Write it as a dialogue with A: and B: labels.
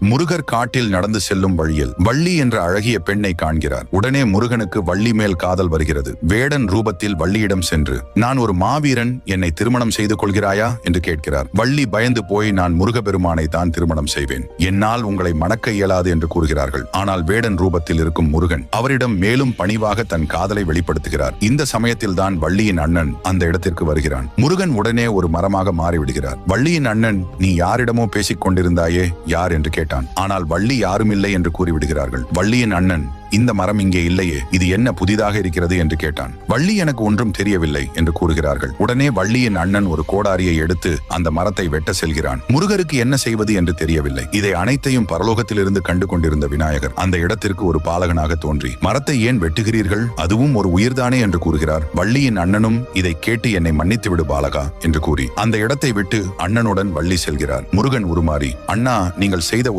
A: முருகர் காட்டில் நடந்து செல்லும் வழியில் வள்ளி என்ற அழகிய பெண்ணை காண்கிறார். உடனே முருகனுக்கு வள்ளி மேல் காதல் வருகிறது. வேடன் ரூபத்தில் வள்ளியிடம் சென்று, நான் ஒரு மாவீரன், என்னை திருமணம் செய்து கொள்கிறாயா என்று கேட்கிறார். வள்ளி பயந்து போய், நான் முருகபெருமானை தான் திருமணம் செய்வேன், என்னால் உங்களை மணக்க இயலாது என்று கூறுகிறார்கள். ஆனால் வேடன் ரூபத்தில் இருக்கும் முருகன் அவரிடம் மேலும் பணிவாக தன் காதலை வெளிப்படுத்துகிறார். இந்த சமயத்தில் தான் வள்ளியின் அண்ணன் அந்த இடத்திற்கு வருகிறான். முருகன் உடனே ஒரு மரமாக மாறிவிடுகிறார். வள்ளியின் அண்ணன், நீ யாரிடமோ பேசிக் கொண்டிருந்தாயே, யார் என்று கேட்டான். ஆனால் வள்ளி யாரும் இல்லை என்று கூறிவிடுகிறார்கள். வள்ளியின் அண்ணன், இந்த மரம் இங்கே இல்லையே, இது என்ன புதிதாக இருக்கிறது என்று கேட்டான். வள்ளி, எனக்கு ஒன்றும் தெரியவில்லை என்று கூறுகிறார்கள். உடனே வள்ளியின் அண்ணன் ஒரு கோடாரியை எடுத்து அந்த மரத்தை வெட்ட செல்கிறான். முருகருக்கு என்ன செய்வது என்று தெரியவில்லை. இதை அனைத்தையும் பரலோகத்திலிருந்து கண்டு கொண்டிருந்த விநாயகர் அந்த இடத்திற்கு ஒரு பாலகனாக தோன்றி, மரத்தை ஏன் வெட்டுகிறீர்கள், அதுவும் ஒரு உயிர்தானே என்று கூறுகிறார். வள்ளியின் அண்ணனும் இதை கேட்டு, என்னை மன்னித்து விடு பாலகா என்று கூறி அந்த இடத்தை விட்டு அண்ணனுடன் வள்ளி செல்கிறார். முருகன் உருமாறி, அண்ணா, நீங்கள் செய்த